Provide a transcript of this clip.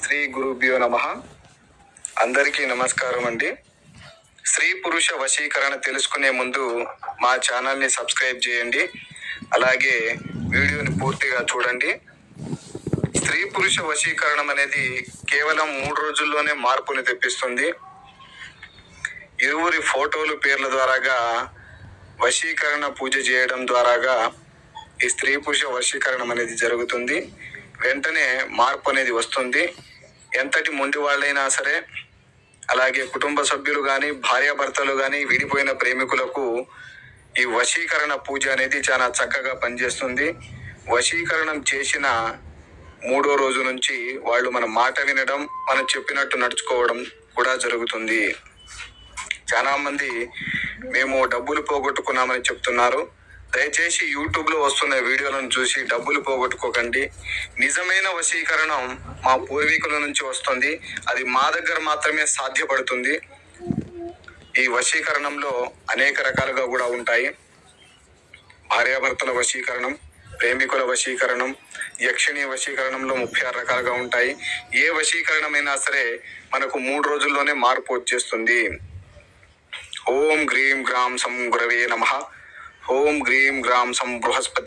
శ్రీ గురుభ్యో నమః. అందరికీ నమస్కారం అండి. స్త్రీ పురుష వశీకరణ తెలుసుకునే ముందు మా ఛానల్ని సబ్స్క్రైబ్ చేయండి. అలాగే వీడియోని పూర్తిగా చూడండి. స్త్రీ పురుష వశీకరణం అనేది కేవలం 3 రోజుల్లోనే మార్పుని తెప్పిస్తుంది. ఇరువురి ఫోటోలు పేర్ల ద్వారాగా వశీకరణ పూజ చేయడం ద్వారాగా ఈ స్త్రీ పురుష వశీకరణం అనేది జరుగుతుంది. వెంటనే మార్పు అనేది వస్తుంది. ఎంతటి మొండి వాళ్ళైనా సరే, అలాగే కుటుంబ సభ్యులు కానీ, భార్యాభర్తలు కానీ, విడిపోయిన ప్రేమికులకు ఈ వశీకరణ పూజ అనేది చాలా చక్కగా పనిచేస్తుంది. వశీకరణం చేసిన 3వ రోజు నుంచి వాళ్ళు మన మాట వినడం, మనం చెప్పినట్టు నడుచుకోవడం కూడా జరుగుతుంది. చాలా మంది మేము డబ్బులు పోగొట్టుకున్నామని చెప్తున్నారు. దయచేసి యూట్యూబ్లో వస్తున్న వీడియోలను చూసి డబ్బులు పోగొట్టుకోకండి. నిజమైన వశీకరణం మా పూర్వీకుల నుంచి వస్తుంది. అది మా దగ్గర మాత్రమే సాధ్యపడుతుంది. ఈ వశీకరణంలో అనేక రకాలుగా కూడా ఉంటాయి. భార్యాభర్తల వశీకరణం, ప్రేమికుల వశీకరణం, యక్షిణీ వశీకరణంలో 36 రకాలుగా ఉంటాయి. ఏ వశీకరణమైనా సరే మనకు 3 రోజుల్లోనే మార్పు వచ్చేస్తుంది. ఓం గ్రీం గ్రాం సం గురవే నమః. ఓం గ్రీం గ్రాం సం బృహస్పతి